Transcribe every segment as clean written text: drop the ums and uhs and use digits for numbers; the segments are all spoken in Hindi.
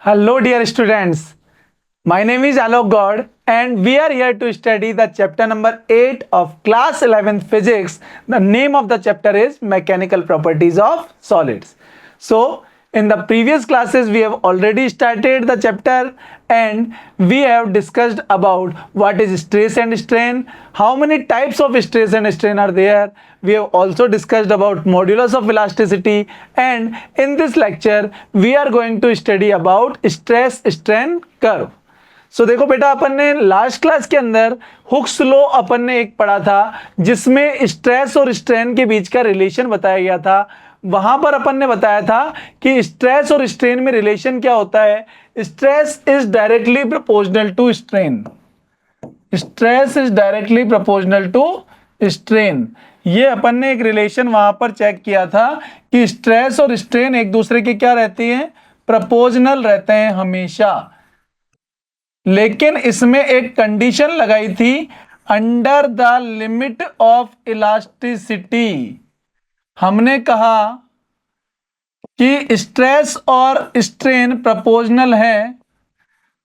Hello, dear students. My name is Alok God, and we are here to study the chapter number 8 of class 11th physics. The name of the chapter is Mechanical Properties of Solids. So, in the previous classes, we have already started the chapter and we have discussed about what is stress and strain, how many types of stress and strain are there. We have also discussed about modulus of elasticity, and in this lecture we are going to study about stress strain curve. सो देखो बेटा, अपन ने लास्ट क्लास के अंदर हुक्स लॉ अपन ने एक पढ़ा था जिसमें स्ट्रेस और स्ट्रेन के बीच का रिलेशन बताया गया था। वहां पर अपन ने बताया था कि स्ट्रेस और स्ट्रेन में रिलेशन क्या होता है। Stress is directly proportional to strain. Stress is directly proportional to strain. ये अपन ने एक रिलेशन वहां पर चेक किया था कि स्ट्रेस और स्ट्रेन एक दूसरे के क्या रहती हैं, प्रोपोर्शनल रहते हैं हमेशा। लेकिन इसमें एक कंडीशन लगाई थी, under the limit of elasticity. हमने कहा कि स्ट्रेस और स्ट्रेन प्रोपोर्शनल है,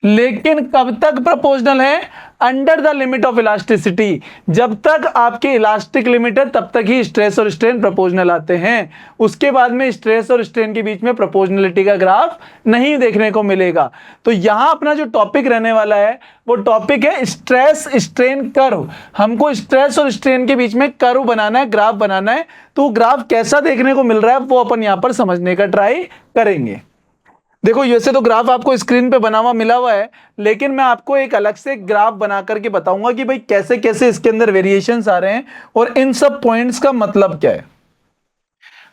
लेकिन कब तक प्रोपोर्शनल है? Under the limit of elasticity. जब तक आपकी इलास्टिक लिमिट है तब तक ही स्ट्रेस और स्ट्रेन प्रोपोर्शनल आते हैं। उसके बाद में स्ट्रेस और स्ट्रेन के बीच में प्रोपोर्शनलिटी का ग्राफ नहीं देखने को मिलेगा। तो यहां अपना जो टॉपिक रहने वाला है वो टॉपिक है स्ट्रेस स्ट्रेन कर्व। हमको स्ट्रेस और स्ट्रेन के बीच में कर्व बनाना है, ग्राफ बनाना है। तो ग्राफ कैसा देखने को मिल रहा है वो अपन यहां पर समझने का ट्राई करेंगे। देखो, वैसे तो ग्राफ आपको स्क्रीन पे बना हुआ मिला हुआ है, लेकिन मैं आपको एक अलग से ग्राफ बना करके बताऊंगा कि भाई कैसे कैसे इसके अंदर वेरिएशंस आ रहे हैं और इन सब पॉइंट्स का मतलब क्या है।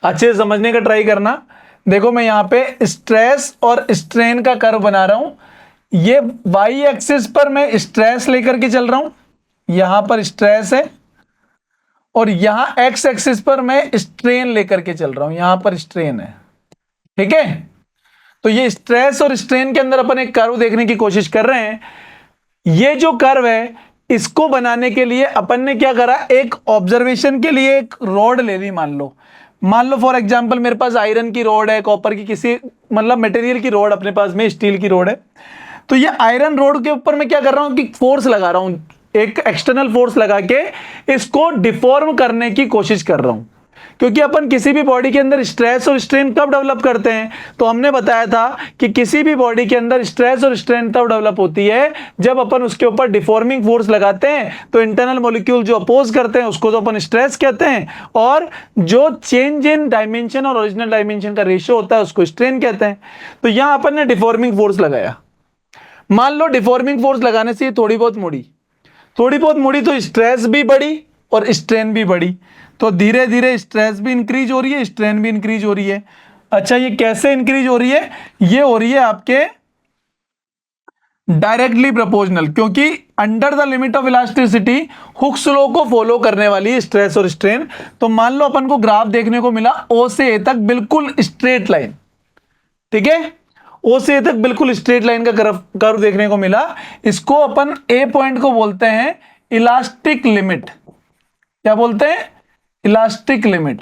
अच्छे से समझने का ट्राई करना। देखो, मैं यहां पे स्ट्रेस और स्ट्रेन का कर्व बना रहा हूं। ये वाई एक्सिस पर मैं स्ट्रेस लेकर के चल रहा हूं, यहां पर स्ट्रेस है, और यहां एक्स एक्सिस पर मैं स्ट्रेन लेकर के चल रहा हूं, यहां पर स्ट्रेन है। ठीक है, तो ये स्ट्रेस और स्ट्रेन के अंदर अपन एक कर्व देखने की कोशिश कर रहे हैं। ये जो कर्व है इसको बनाने के लिए अपन ने क्या करा, एक ऑब्जर्वेशन के लिए एक रॉड ले ली। मान लो फॉर एग्जांपल मेरे पास आयरन की रॉड है, कॉपर की, किसी मतलब मटेरियल की रॉड अपने पास में स्टील की रॉड है। तो ये आयरन रॉड के ऊपर मैं क्या कर रहा हूं कि फोर्स लगा रहा हूं, एक एक्सटर्नल फोर्स लगा के इसको डिफॉर्म करने की कोशिश कर रहा हूं। क्योंकि अपन किसी भी बॉडी के अंदर स्ट्रेस और स्ट्रेन कब डेवलप करते हैं, तो हमने बताया था कि किसी भी बॉडी के अंदर स्ट्रेस और स्ट्रेन तब डेवलप होती है जब अपन उसके ऊपर डिफॉर्मिंग फोर्स लगाते हैं। तो इंटरनल मॉलिक्यूल जो अपोज करते हैं उसको तो अपन स्ट्रेस कहते हैं, और जो चेंज इन डायमेंशन और ओरिजिनल डायमेंशन का रेशियो होता है उसको स्ट्रेन कहते हैं। तो यहां अपन ने डिफॉर्मिंग फोर्स लगाया। मान लो डिफॉर्मिंग फोर्स लगाने से थोड़ी बहुत मुड़ी तो स्ट्रेस भी बढ़ी और स्ट्रेन भी बढ़ी। तो धीरे धीरे स्ट्रेस भी इंक्रीज हो रही है, स्ट्रेन भी इंक्रीज हो रही है। अच्छा, ये कैसे इंक्रीज हो रही है? ये हो रही है आपके डायरेक्टली प्रोपोर्शनल, क्योंकि under the limit of elasticity Hooke's law को फॉलो करने वाली है स्ट्रेस और स्ट्रेन। तो मान लो अपन को ग्राफ देखने को मिला ओ से ए तक बिल्कुल स्ट्रेट लाइन। ठीक है, ओ से ए तक बिल्कुल स्ट्रेट लाइन का कर्व देखने को मिला। इसको अपन ए पॉइंट को बोलते हैं इलास्टिक लिमिट। क्या बोलते हैं? Elastic limit.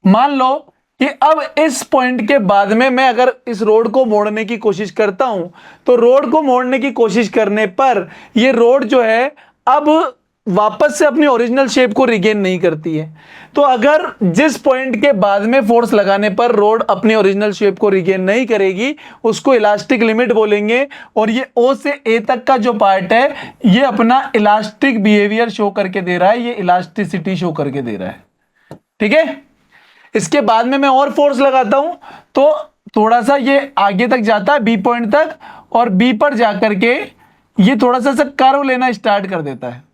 मान लो कि अब इस पॉइंट के बाद में मैं अगर इस रोड को मोड़ने की कोशिश करता हूं, तो रोड को मोड़ने की कोशिश करने पर ये रोड जो है अब वापस से अपनी ओरिजिनल शेप को रिगेन नहीं करती है। तो अगर जिस पॉइंट के बाद में फोर्स लगाने पर रोड अपनी ओरिजिनल शेप को रिगेन नहीं करेगी उसको इलास्टिक लिमिट बोलेंगे। और ये ओ से ए तक का जो पार्ट है ये अपना इलास्टिक बिहेवियर शो करके दे रहा है, ये इलास्टिसिटी शो करके दे रहा है। ठीक है, इसके बाद में मैं और फोर्स लगाता हूं तो थोड़ा सा ये आगे तक जाता है बी पॉइंट तक, और बी पर जाकर के ये थोड़ा सा कर्व लेना स्टार्ट कर देता है।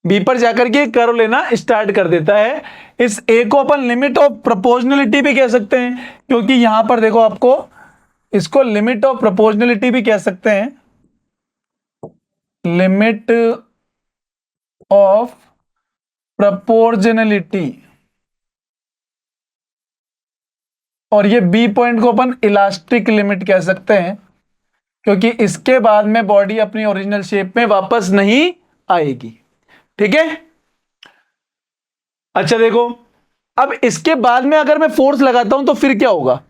बी पर जाकर के कर्व लेना स्टार्ट कर देता है। इस ए को अपन लिमिट ऑफ प्रोपोर्शनलिटी भी कह सकते हैं, क्योंकि यहां पर देखो आपको इसको लिमिट ऑफ प्रोपोर्शनलिटी भी कह सकते हैं, लिमिट ऑफ प्रोपोर्शनलिटी। और ये बी पॉइंट को अपन इलास्टिक लिमिट कह सकते हैं, क्योंकि इसके बाद में बॉडी अपनी ओरिजिनल शेप में वापस नहीं आएगी। ठीक है, अच्छा देखो, अब इसके बाद में अगर मैं फोर्स लगाता हूं तो फिर क्या होगा?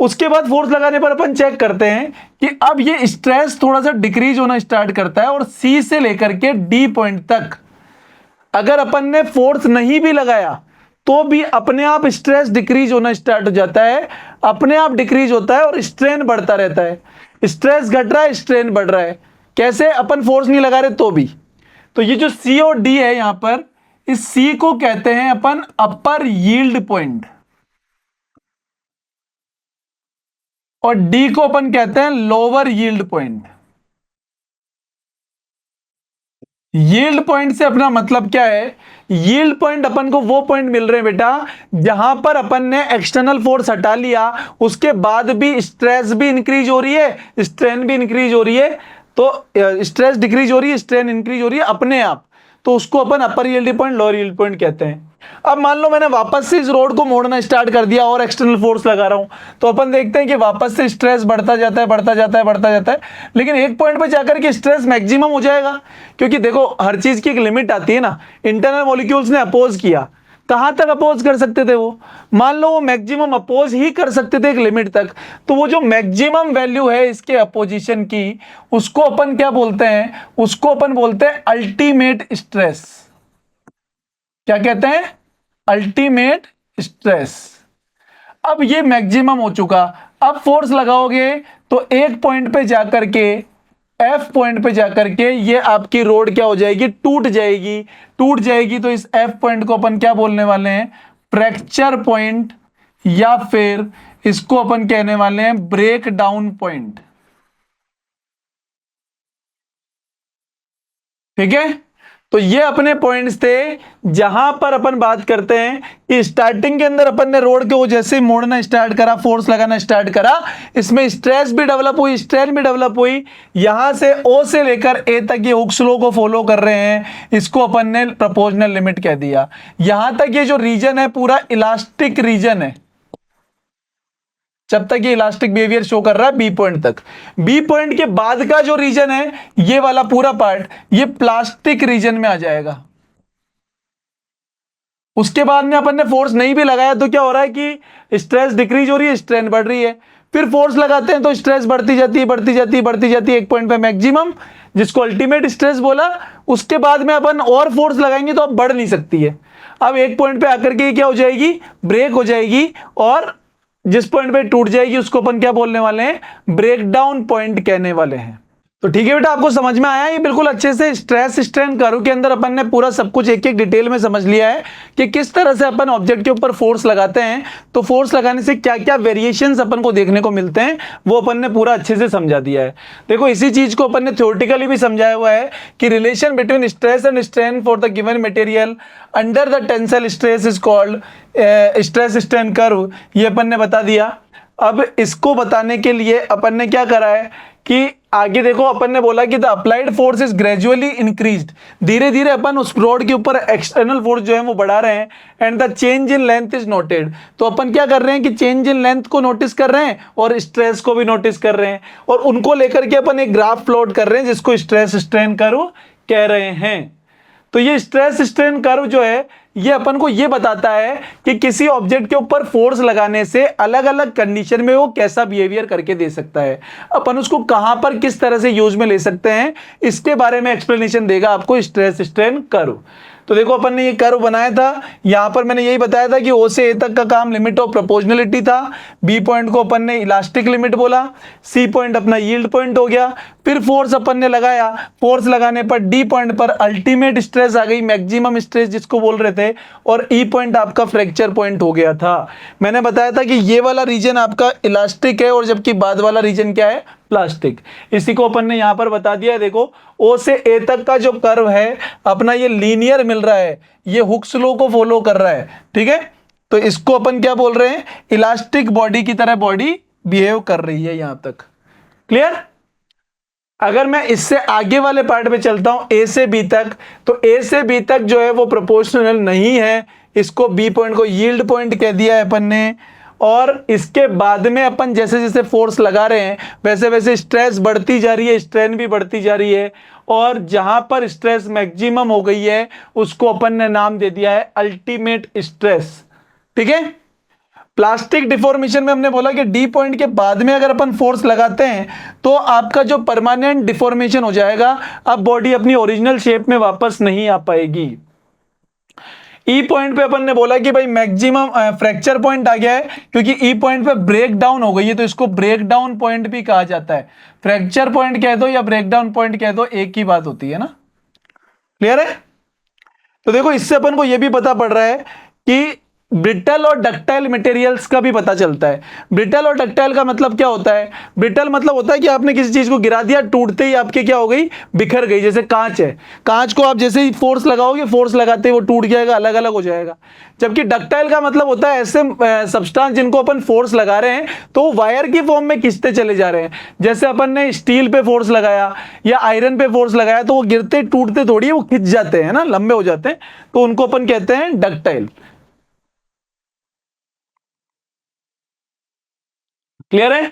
उसके बाद फोर्स लगाने पर अपन चेक करते हैं कि अब ये स्ट्रेस थोड़ा सा डिक्रीज होना स्टार्ट करता है और सी से लेकर के डी पॉइंट तक अगर अपन ने फोर्स नहीं भी लगाया तो भी अपने आप स्ट्रेस डिक्रीज होना स्टार्ट हो जाता है, अपने आप डिक्रीज होता है और स्ट्रेन बढ़ता रहता है। स्ट्रेस घट रहा है, स्ट्रेन बढ़ रहा है। कैसे? अपन फोर्स नहीं लगा रहे तो भी। तो ये जो सी और डी है यहां पर, इस सी को कहते हैं अपन अपर यील्ड पॉइंट और डी को अपन कहते हैं lower yield point. Yield point से अपना मतलब क्या है? यील्ड पॉइंट अपन को वो पॉइंट मिल रहे हैं बेटा जहां पर अपन ने एक्सटर्नल फोर्स हटा लिया, उसके बाद भी स्ट्रेस भी इंक्रीज हो रही है, स्ट्रेन भी इंक्रीज हो रही है। तो स्ट्रेस डिक्रीज हो रही है, स्ट्रेन इंक्रीज हो रही है अपने आप, तो उसको अपन upper yield point lower yield point कहते हैं। अब मान लो मैंने वापस से इस रोड को मोड़ना स्टार्ट कर दिया और एक्सटर्नल फोर्स लगा रहा हूं, तो अपन देखते हैं कि वापस से स्ट्रेस बढ़ता जाता है, बढ़ता जाता है, बढ़ता जाता है, लेकिन एक पॉइंट पे जाकर के स्ट्रेस मैक्सिमम हो जाएगा। क्योंकि देखो हर चीज की एक लिमिट आती है ना। इंटरनल मॉलिक्यूल्स ने अपोज किया, कहां तक अपोज कर सकते थे वो? मान लो वो मैक्सिमम अपोज ही कर सकते थे एक लिमिट तक, तो वो जो मैक्सिमम वैल्यू है इसके अपोजिशन की, उसको अपन क्या बोलते हैं? उसको अपन बोलते हैं अल्टीमेट स्ट्रेस। क्या कहते हैं? Ultimate stress. अब ये मैक्सिमम हो चुका, अब फोर्स लगाओगे तो एक पॉइंट पे जाकर के, एफ पॉइंट पे जाकर के ये आपकी रोड क्या हो जाएगी? टूट जाएगी। टूट जाएगी तो इस एफ पॉइंट को अपन क्या बोलने वाले हैं? फ्रैक्चर पॉइंट, या फिर इसको अपन कहने वाले हैं ब्रेक डाउन पॉइंट। ठीक है? तो ये अपने पॉइंट्स थे जहां पर अपन बात करते हैं कि स्टार्टिंग के अंदर अपन ने रोड को जैसे मोड़ना स्टार्ट करा, फोर्स लगाना स्टार्ट करा, इसमें स्ट्रेस भी डेवलप हुई, स्ट्रेन भी डेवलप हुई। यहां से ओ से लेकर ए तक ये हुक्स लॉ को फॉलो कर रहे हैं, इसको अपन ने प्रोपोर्शनल लिमिट कह दिया। यहां तक ये जो रीजन है पूरा इलास्टिक रीजन है, जब तक ये इलास्टिक बिहेवियर शो कर रहा है बी पॉइंट तक। बी पॉइंट के बाद का जो रीजन है, ये वाला पूरा पार्ट, ये प्लास्टिक रीजन में आ जाएगा। उसके बाद में अपन ने फोर्स नहीं भी लगाया तो क्या हो रहा है कि स्ट्रेस डिक्रीज हो रही है, स्ट्रेन बढ़ रही है। फिर फोर्स लगाते हैं तो स्ट्रेस बढ़ती जाती है, बढ़ती जाती है, बढ़ती जाती है, एक पॉइंट पे मैक्सिमम, जिसको अल्टीमेट स्ट्रेस बोला। उसके बाद में अपन और फोर्स लगाएंगे तो अब बढ़ नहीं सकती है। अब एक पॉइंट पे आकर के क्या हो जाएगी? ब्रेक हो जाएगी, और जिस पॉइंट पे टूट जाएगी उसको अपन क्या बोलने वाले हैं? ब्रेकडाउन पॉइंट कहने वाले हैं। तो ठीक है बेटा, आपको समझ में आया ये बिल्कुल अच्छे से? स्ट्रेस स्ट्रेन कर्व के अंदर अपन ने पूरा सब कुछ एक एक डिटेल में समझ लिया है कि किस तरह से अपन ऑब्जेक्ट के ऊपर फोर्स लगाते हैं, तो फोर्स लगाने से क्या क्या वेरिएशंस अपन को देखने को मिलते हैं, वो अपन ने पूरा अच्छे से समझा दिया है। देखो इसी चीज को अपन ने थ्योरेटिकली भी समझाया हुआ है कि relation between stress and strain for the given material under the tensile stress is called stress strain curve, ये अपन ने बता दिया। अब इसको बताने के लिए अपन ने क्या करा है कि आगे देखो अपन ने बोला कि the applied force is gradually increased, धीरे धीरे अपन उस रोड के ऊपर एक्सटर्नल फोर्स जो है वो बढ़ा रहे हैं, and the change in length is noted. तो अपन क्या कर रहे हैं कि चेंज इन लेंथ को नोटिस कर रहे हैं और स्ट्रेस को भी नोटिस कर रहे हैं, और उनको लेकर के अपन एक ग्राफ प्लॉट कर रहे हैं जिसको स्ट्रेस स्ट्रेन कर्व कह रहे हैं। तो ये स्ट्रेस स्ट्रेन कर्व जो है ये अपन को ये बताता है कि किसी ऑब्जेक्ट के ऊपर फोर्स लगाने से अलग अलग कंडीशन में वो कैसा बिहेवियर करके दे सकता है, अपन उसको कहां पर किस तरह से यूज में ले सकते हैं, इसके बारे में एक्सप्लेनेशन देगा आपको स्ट्रेस स्ट्रेन कर्व। तो देखो अपन ने ये कर्व बनाया था, यहां पर मैंने यही बताया था कि ओ से ए तक का काम लिमिट ऑफ प्रोपोर्शनलिटी था, बी पॉइंट को अपन ने इलास्टिक लिमिट बोला, सी पॉइंट अपना यील्ड पॉइंट हो गया, फिर फोर्स अपन ने लगाया, फोर्स लगाने पर डी पॉइंट पर अल्टीमेट स्ट्रेस आ गई, मैक्सिमम स्ट्रेस जिसको बोल रहे थे, और ई पॉइंट आपका फ्रैक्चर पॉइंट हो गया था। मैंने बताया था कि ये वाला रीजन आपका इलास्टिक है और जबकि बाद वाला रीजन क्या है? प्लास्टिक। इसी को अपन ने यहां पर बता दिया। देखो ओ से ए तक का जो कर्व है अपना ये लीनियर मिल रहा है, ये हुक्स लॉ को फॉलो कर रहा है, ठीक है? तो इसको अपन क्या बोल रहे हैं? इलास्टिक बॉडी की तरह बॉडी बिहेव कर रही है यहां तक। क्लियर? अगर मैं इससे आगे वाले पार्ट पे चलता हूं ए से बी तक, तो ए से बी तक जो है वो प्रोपोर्शनल नहीं है, इसको बी पॉइंट को यील्ड पॉइंट कह दिया है अपन ने, और इसके बाद में अपन जैसे जैसे फोर्स लगा रहे हैं वैसे वैसे स्ट्रेस बढ़ती जा रही है, स्ट्रेन भी बढ़ती जा रही है, और जहां पर स्ट्रेस मैक्सिमम हो गई है उसको अपन ने नाम दे दिया है अल्टीमेट स्ट्रेस। ठीक है? प्लास्टिक डिफॉर्मेशन में हमने बोला कि डी पॉइंट के बाद में अगर अपन फोर्स लगाते हैं तो आपका जो परमानेंट डिफॉर्मेशन हो जाएगा, अब बॉडी अपनी ओरिजिनल शेप में वापस नहीं आ पाएगी। ई पॉइंट पे अपन ने बोला कि भाई मैक्सिमम फ्रैक्चर पॉइंट आ गया है, क्योंकि ई पॉइंट पे ब्रेक डाउन हो गई है, तो इसको ब्रेक डाउन पॉइंट भी कहा जाता है। फ्रैक्चर पॉइंट कह दो या ब्रेक डाउन पॉइंट कह दो, एक ही बात होती है ना। क्लियर है? तो देखो इससे अपन को यह भी पता पड़ रहा है कि ब्रिटल और डक्टाइल मटेरियल्स का भी पता चलता है। ब्रिटल और डक्टाइल का मतलब क्या होता है? ब्रिटल मतलब होता है कि आपने किसी चीज को गिरा दिया, टूटते ही आपके क्या हो गई, बिखर गई। जैसे कांच है, कांच को आप जैसे ही फोर्स लगाओगे, फोर्स लगाते ही वो टूट जाएगा, अलग अलग हो जाएगा। जबकि डक्टाइल का मतलब होता है ऐसे सब्सटेंस जिनको अपन फोर्स लगा रहे हैं तो वायर की फॉर्म में खिंचते चले जा रहे हैं। जैसे अपन ने स्टील पे फोर्स लगाया या आयरन पे फोर्स लगाया तो वो गिरते टूटते थोड़ी, वो खिंच जाते हैं ना, लंबे हो जाते हैं, तो उनको अपन कहते हैं डक्टाइल। क्लियर है?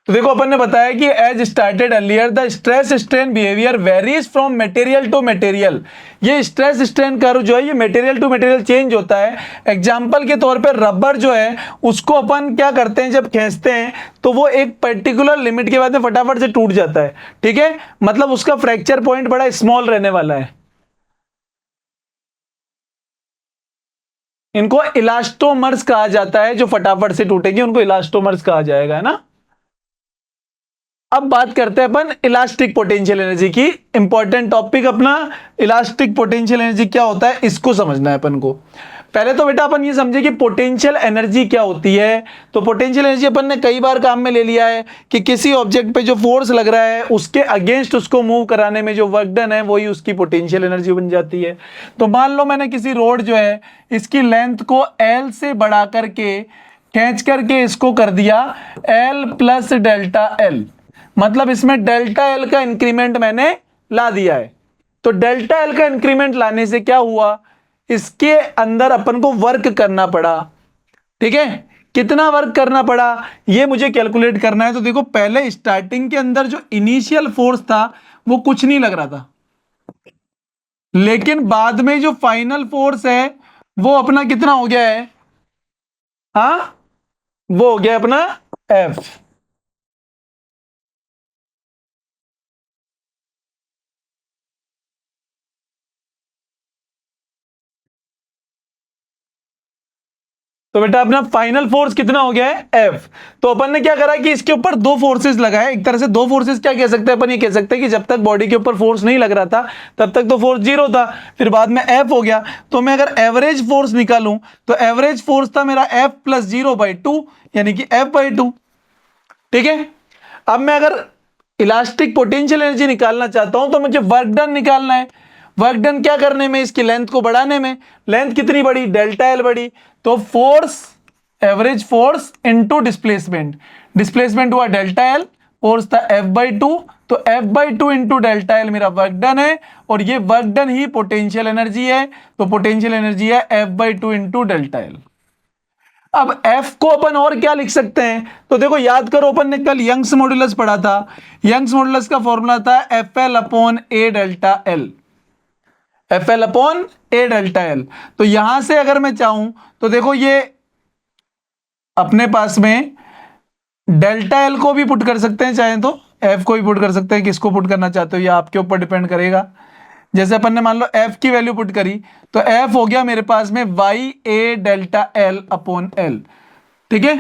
तो देखो अपन ने बताया कि as started earlier the stress strain behaviour varies from material to material. ये स्ट्रेस स्ट्रेन कर्व जो है ये मटेरियल टू मटेरियल चेंज होता है। एग्जांपल के तौर पे रबर जो है उसको अपन क्या करते हैं, जब खींचते हैं तो वो एक पर्टिकुलर लिमिट के बाद में फटाफट से टूट जाता है। ठीक है, मतलब उसका फ्रैक्चर पॉइंट बड़ा स्मॉल रहने वाला है। इनको इलास्टोमर्स कहा जाता है, जो फटाफट से टूटेगी उनको इलास्टोमर्स कहा जाएगा, है ना। अब बात करते हैं अपन इलास्टिक पोटेंशियल एनर्जी की। इंपॉर्टेंट टॉपिक अपना इलास्टिक पोटेंशियल एनर्जी क्या होता है, इसको समझना है अपन को। पहले तो बेटा अपन ये समझे कि पोटेंशियल एनर्जी क्या होती है। तो पोटेंशियल एनर्जी अपन ने कई बार काम में ले लिया है कि किसी ऑब्जेक्ट पे जो फोर्स लग रहा है उसके अगेंस्ट उसको मूव कराने में जो वर्क डन है वही उसकी पोटेंशियल एनर्जी बन जाती है। तो मान लो मैंने किसी रोड जो है इसकी लेंथ को एल से बढ़ा करके खींच करके इसको कर दिया एल प्लस डेल्टा एल, मतलब इसमें डेल्टा एल का इंक्रीमेंट मैंने ला दिया है। तो डेल्टा एल का इंक्रीमेंट लाने से क्या हुआ, इसके अंदर अपन को वर्क करना पड़ा। ठीक है, कितना वर्क करना पड़ा ये मुझे कैलकुलेट करना है। तो देखो पहले स्टार्टिंग के अंदर जो इनिशियल फोर्स था वो कुछ नहीं लग रहा था, लेकिन बाद में जो फाइनल फोर्स है वो अपना कितना हो गया है, हाँ वो हो गया अपना एफ। तो बेटा अपना फाइनल फोर्स कितना हो गया है, एफ। तो अपन ने क्या करा कि इसके ऊपर दो फोर्सेस लगाए। एक तरह से दो फोर्सेस क्या कह सकते हैं अपन, ये कह सकते हैं कि जब तक बॉडी के ऊपर फोर्स नहीं लग रहा था तब तक तो फोर्स जीरो था, फिर बाद में एफ हो गया। तो मैं अगर एवरेज फोर्स निकालूं तो एवरेज फोर्स था मेरा एफ प्लस 0/2 यानी कि F/2। ठीक है, अब मैं अगर इलास्टिक पोटेंशियल एनर्जी निकालना चाहता हूं तो मुझे वर्क डन निकालना है। वर्क डन क्या करने में, इसकी लेंथ को बढ़ाने में। लेंथ कितनी बढ़ी, डेल्टा एल बढ़ी, तो force average force into displacement, displacement हुआ डेल्टा एल, फोर्स था F/2, तो F/2 इंटू डेल्टा एल मेरा वर्क डन है, और ये वर्क डन ही पोटेंशियल एनर्जी है। तो पोटेंशियल एनर्जी है F/2 इंटू डेल्टा एल। अब F को अपन और क्या लिख सकते हैं, तो देखो याद करो अपन ने कल यंग्स मॉड्यूलस पढ़ा था। यंग्स मॉड्यूलस का फॉर्मूला था FL/A delta L, FL/A delta L. तो यहां से अगर मैं चाहूं तो देखो ये अपने पास में डेल्टा एल को भी पुट कर सकते हैं, चाहे तो F को भी पुट कर सकते हैं। किसको पुट करना चाहते हो ये आपके ऊपर डिपेंड करेगा। जैसे अपन ने मान लो F की वैल्यू पुट करी तो F हो गया मेरे पास में YA delta L upon L. ठीक है,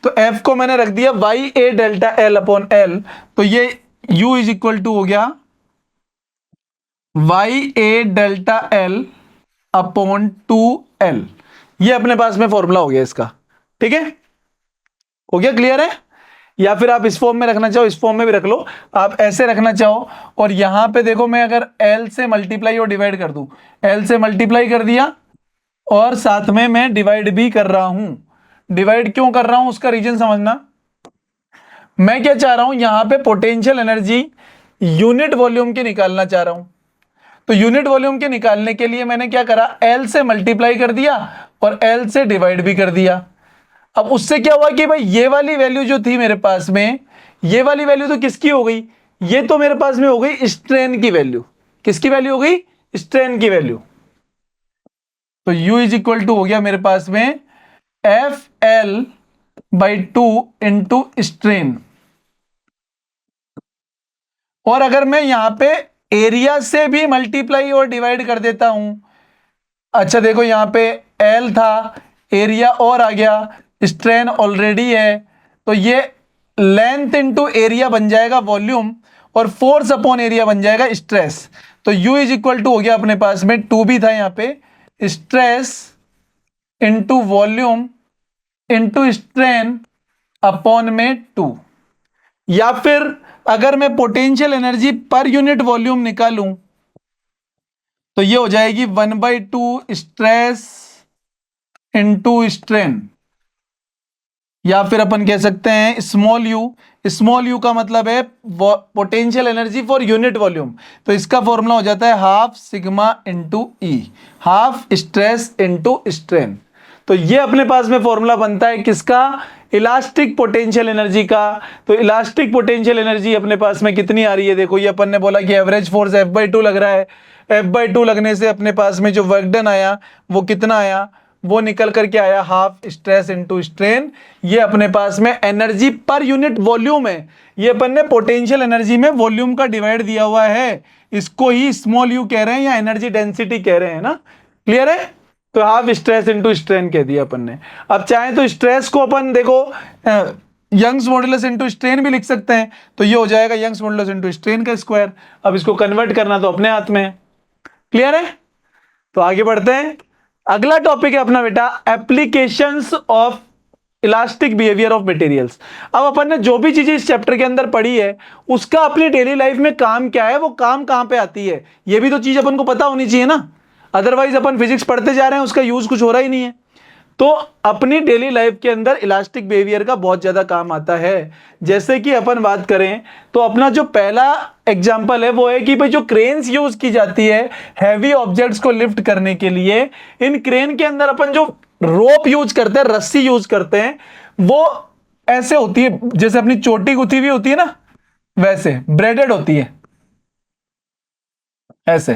तो F को मैंने रख दिया YA delta L upon L, तो ये U इज इक्वल टू हो गया YA delta L upon 2L। ये अपने पास में फॉर्मूला हो गया इसका। ठीक है, हो गया, क्लियर है। या फिर आप इस फॉर्म में रखना चाहो इस फॉर्म में भी रख लो, आप ऐसे रखना चाहो। और यहां पे देखो मैं अगर L से मल्टीप्लाई और डिवाइड कर दूं, L से मल्टीप्लाई कर दिया और साथ में मैं डिवाइड भी कर रहा हूं। डिवाइड क्यों कर रहा हूं उसका रीजन समझना। मैं क्या चाह रहा हूं, यहां पे पोटेंशियल एनर्जी यूनिट वॉल्यूम की निकालना चाह रहा हूं। तो यूनिट वॉल्यूम के निकालने के लिए मैंने क्या करा, L से मल्टीप्लाई कर दिया और L से डिवाइड भी कर दिया। अब उससे क्या हुआ कि भाई ये वाली वैल्यू जो थी मेरे पास में, ये वाली वैल्यू तो किसकी हो गई, ये तो मेरे पास में हो गई स्ट्रेन की वैल्यू। किसकी वैल्यू हो गई, स्ट्रेन की वैल्यू। तो U इज इक्वल टू हो गया मेरे पास में FL/2 इंटू स्ट्रेन। और अगर मैं यहां पे एरिया से भी मल्टीप्लाई और डिवाइड कर देता हूं, अच्छा देखो यहां पे L था, एरिया और आ गया, स्ट्रेन ऑलरेडी है, तो ये लेंथ इंटू एरिया बन जाएगा वॉल्यूम, और फोर्स अपॉन एरिया बन जाएगा स्ट्रेस। तो U इज इक्वल टू हो गया अपने पास में 2 भी था यहां पे, stress into volume into strain upon में 2। या फिर अगर मैं potential energy per unit volume निकालूं तो ये हो जाएगी 1/2 स्ट्रेस इंटू स्ट्रेन, या फिर अपन कह सकते हैं स्मॉल यू। स्मॉल यू का मतलब है potential energy for unit volume, तो इसका फॉर्मूला हो जाता है हाफ सिग्मा इंटू ई, हाफ स्ट्रेस इंटू स्ट्रेन। तो ये अपने पास में फॉर्मूला बनता है किसका, इलास्टिक पोटेंशियल एनर्जी का। तो इलास्टिक पोटेंशियल एनर्जी अपने पास में कितनी आ रही है, देखो ये अपन ने बोला कि एवरेज फोर्स F/2 लग रहा है, F/2 लगने से अपने पास में जो वर्क डन आया वो कितना आया, वो निकल करके आया हाफ स्ट्रेस इंटू स्ट्रेन। ये अपने पास में एनर्जी पर यूनिट वॉल्यूम है, ये अपन ने पोटेंशियल एनर्जी में वॉल्यूम का डिवाइड दिया हुआ है, इसको ही स्मॉल यू कह रहे हैं या एनर्जी डेंसिटी कह रहे हैं ना, क्लियर है। तो हाफ स्ट्रेस इंटू स्ट्रेन कह दिया अपन ने। अब चाहे तो स्ट्रेस को अपन देखो यंग्स मॉडुलस इंटू स्ट्रेन भी लिख सकते हैं, तो ये हो जाएगा यंग्स मॉडुलस इंटू स्ट्रेन का स्क्वायर। अब इसको कन्वर्ट करना तो अपने हाथ में है, क्लियर है। तो आगे बढ़ते हैं, अगला टॉपिक है अपना बेटा applications of elastic behaviour of materials. अब अपन ने जो भी चीजें इस चैप्टर के अंदर पढ़ी है उसका अपनी डेली लाइफ में काम क्या है, वो काम कहां पे आती है, ये भी तो चीज अपन को पता होनी चाहिए ना, अदरवाइज अपन फिजिक्स पढ़ते जा रहे हैं उसका यूज कुछ हो रहा ही नहीं है। तो अपनी डेली लाइफ के अंदर इलास्टिक बिहेवियर का बहुत ज्यादा काम आता है। जैसे कि अपन बात करें तो अपना जो पहला एग्जांपल है वो है कि भाई जो क्रेन्स यूज की जाती है हैवी ऑब्जेक्ट्स को लिफ्ट करने के लिए, इन क्रेन के अंदर अपन जो रोप यूज करते हैं, रस्सी यूज करते हैं, वो ऐसे होती है जैसे अपनी चोटी गुथी हुई होती है ना, वैसे ब्रेडेड होती है ऐसे।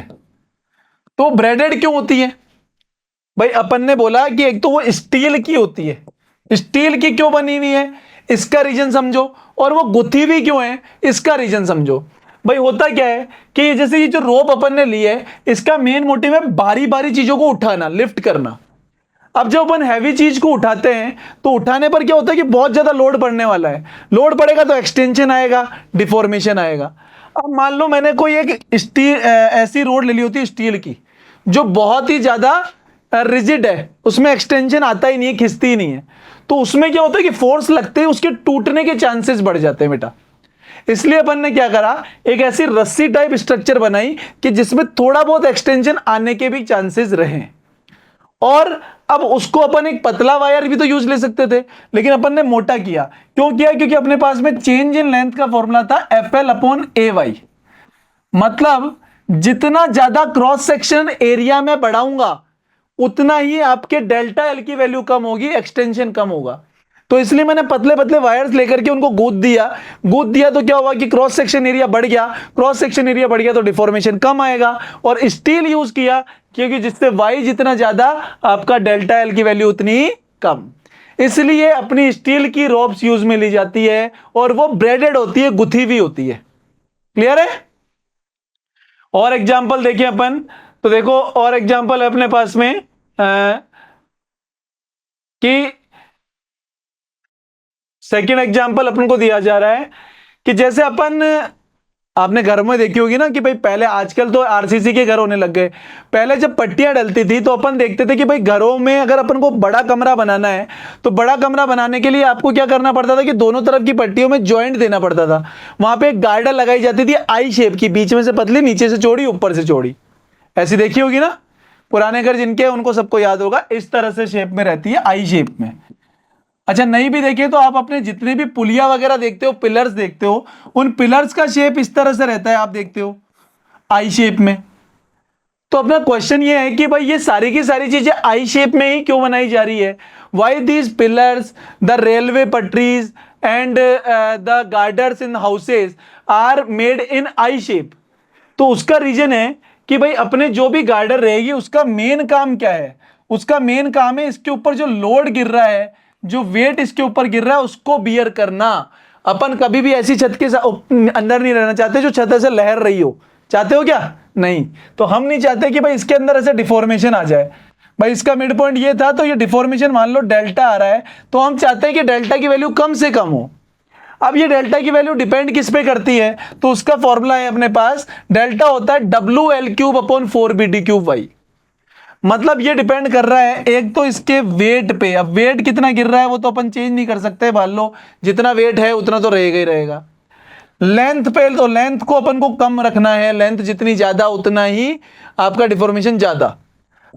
तो ब्रेडेड क्यों होती है भाई, अपन ने बोला कि एक तो वो स्टील की होती है, स्टील की क्यों बनी हुई है इसका रीजन समझो, और वो गुथी हुई क्यों है इसका रीजन समझो। भाई होता क्या है कि जैसे ये जो रोप अपन ने ली है इसका मेन मोटिव है बारी बारी चीजों को उठाना, लिफ्ट करना। अब जब अपन हैवी चीज को उठाते हैं तो उठाने पर क्या होता है कि बहुत ज्यादा लोड पड़ने वाला है, लोड पड़ेगा तो एक्सटेंशन आएगा, डिफॉर्मेशन आएगा। अब मान लो मैंने कोई एक स्टील ऐसी रोड ले ली होती है स्टील की जो बहुत ही ज्यादा रिजिड है, उसमें एक्सटेंशन आता ही नहीं है, खिंचती ही नहीं है, तो उसमें क्या होता है कि फोर्स लगते हैं उसके टूटने के चांसेस बढ़ जाते हैं बेटा। इसलिए अपन ने क्या करा, एक ऐसी रस्सी टाइप स्ट्रक्चर बनाई कि जिसमें थोड़ा बहुत एक्सटेंशन आने के भी चांसेस रहें। और अब उसको अपन एक पतला वायर भी तो यूज ले सकते थे, लेकिन अपन ने मोटा किया। क्यों किया, क्योंकि अपने पास में चेंज इन लेंथ का फॉर्मूला था FL/AY। मतलब जितना ज्यादा क्रॉस सेक्शन एरिया में बढ़ाऊंगा उतना ही आपके डेल्टा एल की वैल्यू कम होगी, एक्सटेंशन कम होगा। तो इसलिए मैंने पतले पतले वायर्स लेकर के उनको गूंथ दिया तो क्या हुआ कि क्रॉस सेक्शन एरिया बढ़ गया, क्रॉस सेक्शन एरिया बढ़ गया तो डिफॉर्मेशन कम आएगा। और स्टील यूज किया क्योंकि जिससे वाई जितना ज्यादा आपका डेल्टा एल की वैल्यू उतनी ही कम, इसलिए अपनी स्टील की रोप्स यूज में ली जाती है और वो ब्रेडेड होती है, गुथी हुई होती है, क्लियर है। और एग्जाम्पल देखिए अपन, तो देखो और एग्जाम्पल है अपने पास में कि सेकेंड एग्जाम्पल अपन को दिया जा रहा है कि जैसे अपन आपने घर में देखी होगी ना कि भाई पहले, आजकल तो आरसीसी के घर होने लग गए, पहले जब पट्टियां डलती थी तो अपन देखते थे कि भाई घरों में अगर अपन को बड़ा कमरा बनाना है तो बड़ा कमरा बनाने के लिए आपको क्या करना पड़ता था कि दोनों तरफ की पट्टियों में जॉइंट देना पड़ता था। वहां पे एक गार्डर लगाई जाती थी आई शेप की, बीच में से पतली, नीचे से चौड़ी, ऊपर से चौड़ी, ऐसी देखी होगी ना, पुराने घर जिनके उनको सबको याद होगा, इस तरह से शेप में रहती है, आई शेप में। अच्छा नहीं भी देखे तो आप अपने जितने भी पुलिया वगैरह देखते हो, पिलर्स देखते हो, उन पिलर्स का शेप इस तरह से रहता है, आप देखते हो आई शेप में। तो अपना क्वेश्चन ये है कि भाई ये सारी की सारी चीजें आई शेप में ही क्यों बनाई जा रही है, why these pillars, the railway पटरीज and the girders in houses are made in I shape. तो उसका रीजन है कि भाई अपने जो भी गार्डर रहेगी उसका मेन काम क्या है, उसका मेन काम है इसके ऊपर जो लोड गिर रहा है, जो वेट इसके ऊपर गिर रहा है उसको बियर करना। अपन कभी भी ऐसी छत के अंदर नहीं रहना चाहते जो छत से लहर रही हो, चाहते हो क्या? नहीं। तो हम नहीं चाहते कि भाई इसके अंदर ऐसे डिफॉर्मेशन आ जाए। भाई इसका मिड पॉइंट ये था, तो ये डिफॉर्मेशन मान लो डेल्टा आ रहा है, तो हम चाहते हैं कि डेल्टा की वैल्यू कम से कम हो। अब ये डेल्टा की वैल्यू डिपेंड किस पे करती है, तो उसका फॉर्मूला है अपने पास, डेल्टा होता है WL³/4BD³Y। मतलब ये डिपेंड कर रहा है एक तो इसके वेट पे। अब वेट कितना गिर रहा है वो तो अपन चेंज नहीं कर सकते, मान लो जितना वेट है उतना तो रहेगा ही रहेगा। लेंथ पे, तो लेंथ को अपन को कम रखना है, लेंथ जितनी ज्यादा उतना ही आपका डिफॉर्मेशन ज्यादा।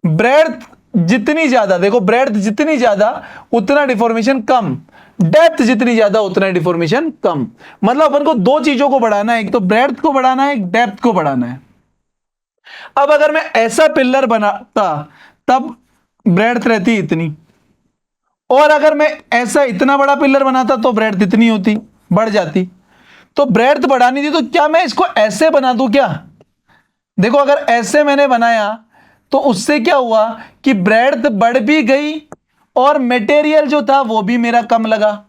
ब्रेड्थ जितनी ज्यादा, देखो ब्रेड्थ जितनी ज्यादा उतना डिफॉर्मेशन कम, डेप्थ जितनी ज्यादा उतना डिफॉर्मेशन कम। मतलब अपन को दो चीजों को बढ़ाना है, एक तो ब्रेड्थ को बढ़ाना है, एक डेप्थ को बढ़ाना है। अब अगर मैं ऐसा पिलर बनाता तब ब्रेड्थ रहती इतनी, और अगर मैं ऐसा इतना बड़ा पिलर बनाता तो ब्रेड्थ इतनी होती, बढ़ जाती। तो ब्रेड्थ बढ़ानी थी, तो क्या मैं इसको ऐसे बना दूं क्या? देखो अगर ऐसे मैंने बनाया तो उससे क्या हुआ कि ब्रेड्थ बढ़ भी गई और मटेरियल जो था वो भी मेरा कम लगा।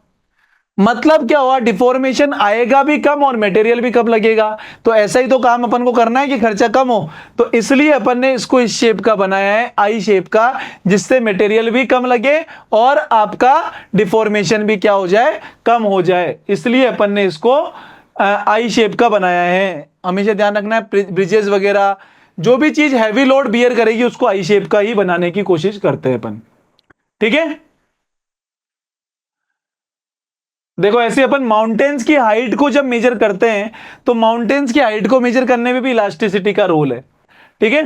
मतलब क्या हुआ, डिफॉर्मेशन आएगा भी कम और मटेरियल भी कम लगेगा। तो ऐसा ही तो काम अपन को करना है कि खर्चा कम हो, तो इसलिए अपन ने इसको इस शेप का बनाया है, आई शेप का, जिससे मटेरियल भी कम लगे और आपका डिफॉर्मेशन भी क्या हो जाए, कम हो जाए। इसलिए अपन ने इसको आई शेप का बनाया है। हमेशा ध्यान रखना है, ब्रिजेस वगैरह जो भी चीज हैवी लोड बियर करेगी उसको आई शेप का ही बनाने की कोशिश करते हैं अपन, ठीक है। देखो ऐसे अपन माउंटेन्स की हाइट को जब मेजर करते हैं तो माउंटेन्स की हाइट को मेजर करने में भी इलास्टिसिटी का रोल है, ठीक है।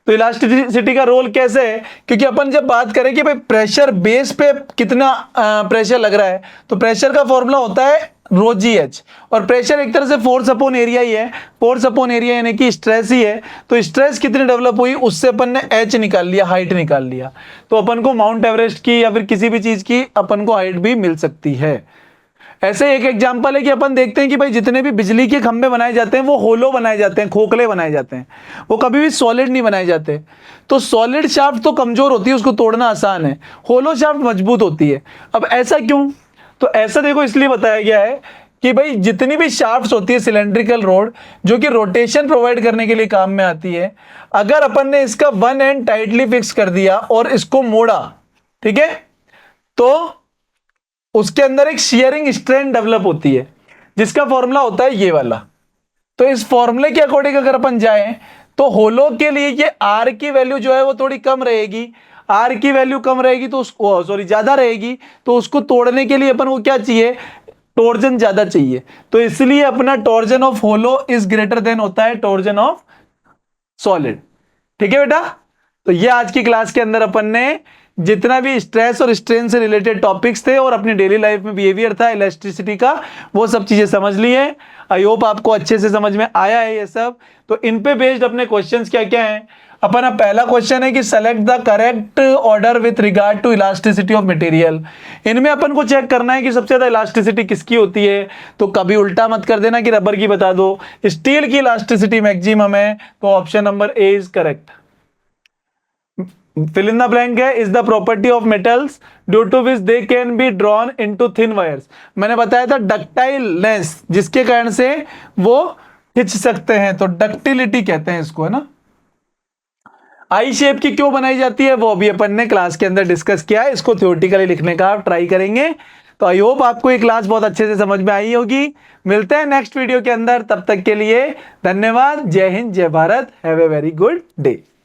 तो इलास्टिसिटी का रोल कैसे है, क्योंकि अपन जब बात करें कि भाई प्रेशर बेस पे कितना प्रेशर लग रहा है, तो प्रेशर का फॉर्मूला होता है ρgh, और प्रेशर एक तरह से फोर्स अपॉन एरिया ही है। फोर्स अपॉन एरिया यानी कि स्ट्रेस ही है। तो स्ट्रेस कितनी डेवलप हुई उससे अपन ने h निकाल लिया, हाइट निकाल लिया। तो अपन को माउंट एवरेस्ट की या फिर किसी भी चीज की अपन को हाइट भी मिल सकती है। ऐसे एक एग्जांपल है कि अपन देखते हैं कि भाई जितने भी बिजली के खंभे बनाए जाते हैं वो होलो बनाए जाते हैं, खोखले बनाए जाते हैं, वो कभी भी सॉलिड नहीं बनाए जाते। तो सॉलिड शाफ्ट तो कमजोर होती है, उसको तोड़ना आसान है, होलो शाफ्ट मजबूत होती है। अब ऐसा क्यों? तो ऐसा देखो इसलिए बताया गया है कि भाई जितनी भी शाफ्ट होती है सिलेंड्रिकल रोड जो कि रोटेशन प्रोवाइड करने के लिए काम में आती है, अगर अपन ने इसका वन एंड टाइटली फिक्स कर दिया और इसको मोड़ा, ठीक है, तो उसके अंदर एक शियरिंग स्ट्रेंथ डेवलप होती है जिसका फॉर्मूला होता है ये वाला। तो इस फॉर्मूले के अकॉर्डिंग अगर अपन जाएं तो होलो के लिए ये आर की वैल्यू जो है वो थोड़ी कम रहेगी। आर की वैल्यू कम रहेगी तो उसको ज्यादा रहेगी, तो उसको तोड़ने के लिए अपन को क्या चाहिए, टॉर्जन ज्यादा चाहिए। तो इसलिए अपना torsion of hollow is greater than होता है टॉर्जन ऑफ सॉलिड, ठीक है बेटा। तो ये आज की क्लास के अंदर अपन ने जितना भी स्ट्रेस और स्ट्रेन से रिलेटेड टॉपिक्स थे और अपनी डेली लाइफ में बिहेवियर था इलास्टिसिटी का, वो सब चीजें समझ ली है। आई होप आपको अच्छे से समझ में आया है ये सब। तो इन पे बेस्ड अपने क्वेश्चंस क्या क्या हैं। अपना पहला क्वेश्चन है कि select the correct order with regard to elasticity of material. इनमें अपन को चेक करना है कि सबसे ज्यादा इलास्टिसिटी किसकी होती है। तो कभी उल्टा मत कर देना कि रबर की बता दो, स्टील की इलास्टिसिटी मैक्सिमम है, तो option number A is correct. fill in the blank है is the property of metals due to which they can be drawn into thin wires। मैंने बताया था डक्टाइलनेस, जिसके कारण से वो खिंच सकते हैं, तो डक्टिलिटी कहते हैं इसको, है ना। आई शेप की क्यों बनाई जाती है वो भी अपन ने क्लास के अंदर डिस्कस किया है, इसको थ्योरेटिकली लिखने का आप ट्राई करेंगे। तो आई होप आपको ये क्लास बहुत अच्छे से समझ में आई होगी। मिलते हैं नेक्स्ट वीडियो के अंदर, तब तक के लिए धन्यवाद। जय हिंद, जय Bharat, have a very good day.